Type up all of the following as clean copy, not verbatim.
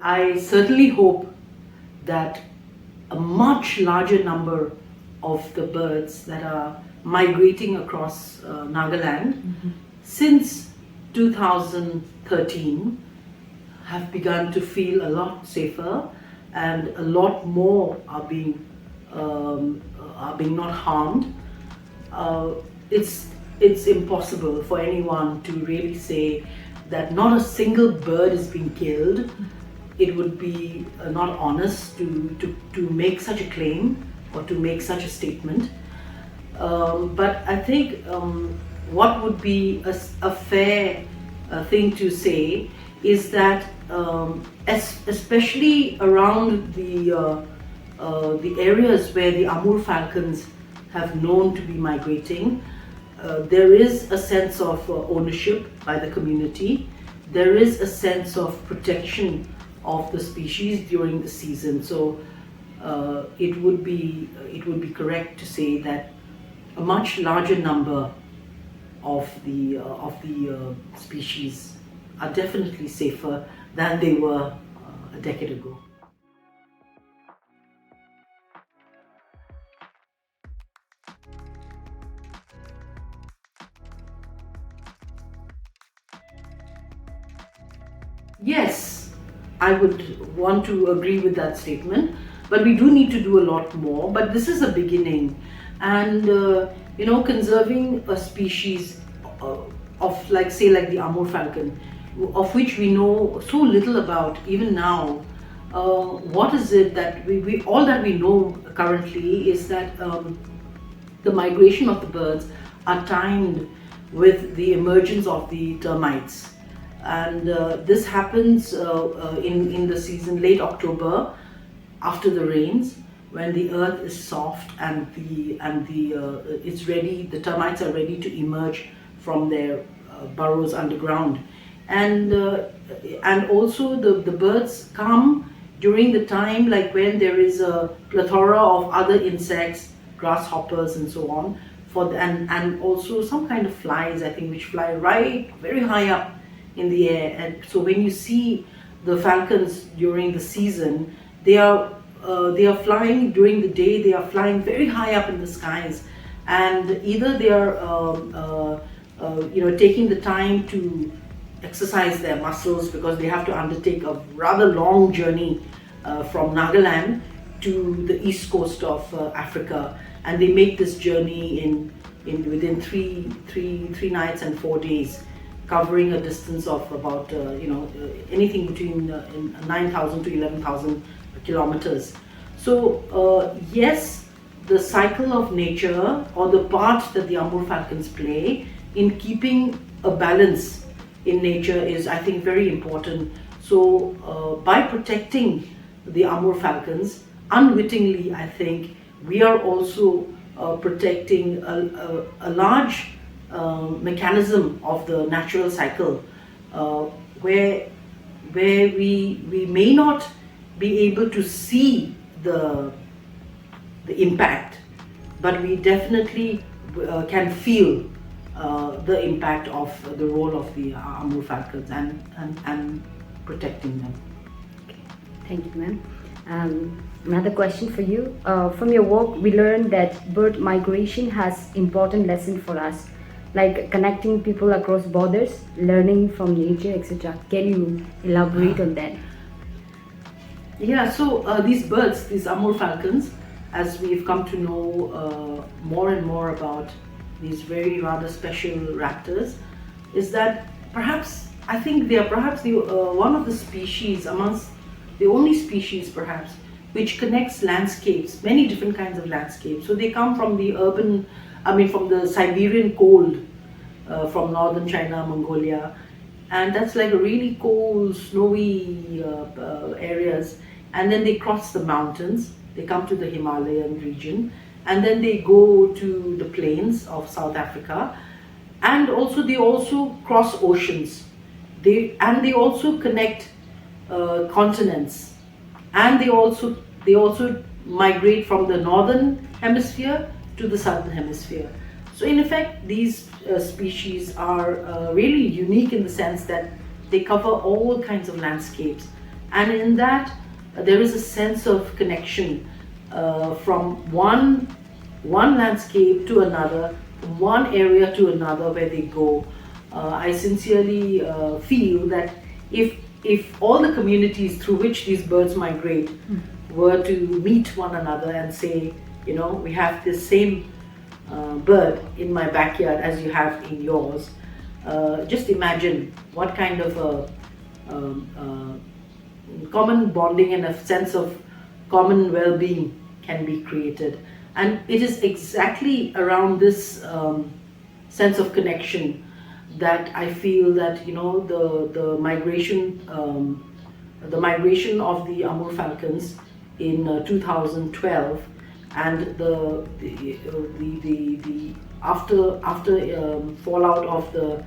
I certainly hope that a much larger number of the birds that are migrating across Nagaland since 2013 have begun to feel a lot safer, and a lot more are being not harmed. It's impossible for anyone to really say that not a single bird is being killed. It would be not honest to make such a claim or to make such a statement. But I think what would be a fair thing to say is that especially around the areas where the Amur Falcons have known to be migrating, there is a sense of ownership by the community. There is a sense of protection of the species during the season. So it would be correct to say that a much larger number of the species are definitely safer than they were a decade ago. Yes, I would want to agree with that statement, but we do need to do a lot more. But this is a beginning, and conserving a species of like the Amur falcon, of which we know so little about even now. What is it that we all that we know currently is that the migration of the birds are timed with the emergence of the termites. And this happens in the season, late October, after the rains, when the earth is soft and it's ready. The termites are ready to emerge from their burrows underground, and also the birds come during the time like when there is a plethora of other insects, grasshoppers, and so on. And also some kind of flies, I think, which fly right very high up in the air. And so when you see the falcons during the season, they are flying during the day. They are flying very high up in the skies, and either they are taking the time to exercise their muscles, because they have to undertake a rather long journey from Nagaland to the east coast of Africa, and they make this journey within three nights and 4 days, covering a distance of about anything between 9,000 to 11,000 kilometers. So yes, the cycle of nature, or the part that the Amur falcons play in keeping a balance in nature, is, I think, very important. So by protecting the Amur falcons, unwittingly, I think we are also protecting a large mechanism of the natural cycle, where we may not be able to see the impact, but we definitely can feel the impact of the role of the Amur falcons and protecting them. Okay. Thank you, ma'am. Another question for you. From your work, we learned that bird migration has important lesson for us, like connecting people across borders, learning from nature, etc. Can you elaborate on that? Yeah, so these birds, these Amur falcons, as we've come to know more and more about these very rather special raptors, is that perhaps, I think they are perhaps one of the species, amongst the only species perhaps, which connects landscapes, many different kinds of landscapes. So they come from the from the Siberian cold, from northern China, Mongolia, and that's like a really cold, snowy areas. And then they cross the mountains, they come to the Himalayan region, and then they go to the plains of South Africa, and they also cross oceans. They also connect continents, and they also migrate from the northern hemisphere to the southern hemisphere. So in effect, these species are really unique in the sense that they cover all kinds of landscapes, and in that there is a sense of connection from one landscape to another, from one area to another where they go. I sincerely feel that if all the communities through which these birds migrate were to meet one another and say, you know, we have this same bird in my backyard as you have in yours, just imagine what kind of a common bonding and a sense of common well-being can be created. And it is exactly around this sense of connection that I feel that, you know, the migration of the Amur Falcons in 2012 and the after fallout of the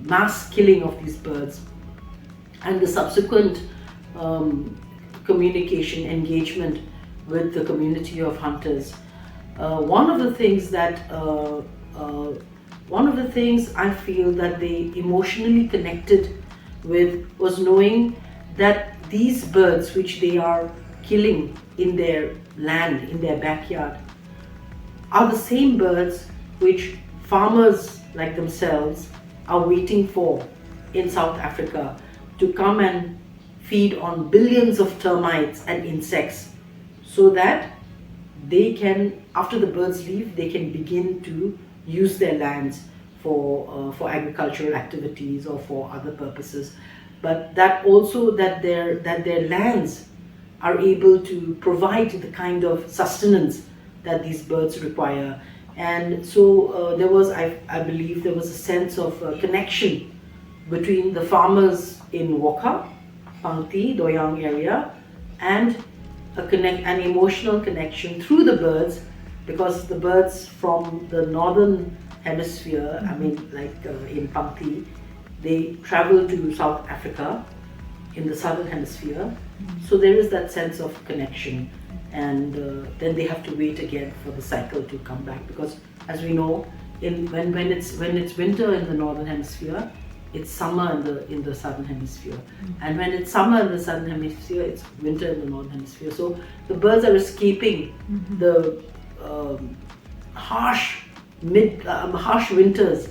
mass killing of these birds and the subsequent communication engagement with the community of hunters. One of the things I feel that they emotionally connected with was knowing that these birds which they are killing in their land, in their backyard, are the same birds which farmers like themselves are waiting for in South Africa to come and feed on billions of termites and insects, so that they can, after the birds leave, they can begin to use their lands for agricultural activities or for other purposes. But that also that their lands are able to provide the kind of sustenance that these birds require. And so there was, I believe, there was a sense of connection between the farmers in Wokha, Pangti, Doyang area, and an emotional connection through the birds, because the birds from the northern hemisphere, I mean, like in Pangti, they travel to South Africa in the southern hemisphere. So there is that sense of connection, and then they have to wait again for the cycle to come back, because as we know, when it's winter in the northern hemisphere, it's summer in the southern hemisphere, and when it's summer in the southern hemisphere, it's winter in the northern hemisphere. So the birds are escaping the harsh winters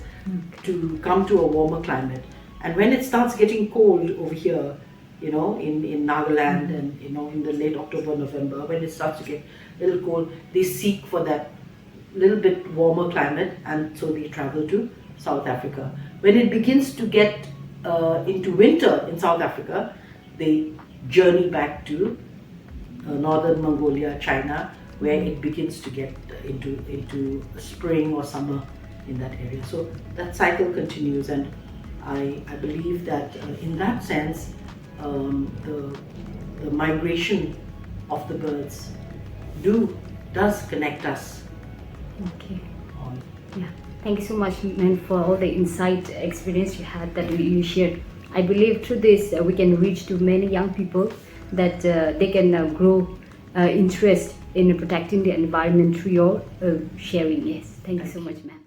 to come to a warmer climate. And when it starts getting cold over here, you know, in Nagaland and, you know, in the late October, November, when it starts to get a little cold, they seek for that little bit warmer climate, and so they travel to South Africa. When it begins to get into winter in South Africa, they journey back to northern Mongolia, China, where it begins to get into spring or summer in that area. So that cycle continues, and I believe that in that sense, the migration of the birds does connect us. Okay. On. Yeah. Thank you so much, man, for all the insight experience you had that you shared. I believe through this we can reach to many young people that they can grow interest in protecting the environment through your sharing. Yes. Thank you so much, ma'am.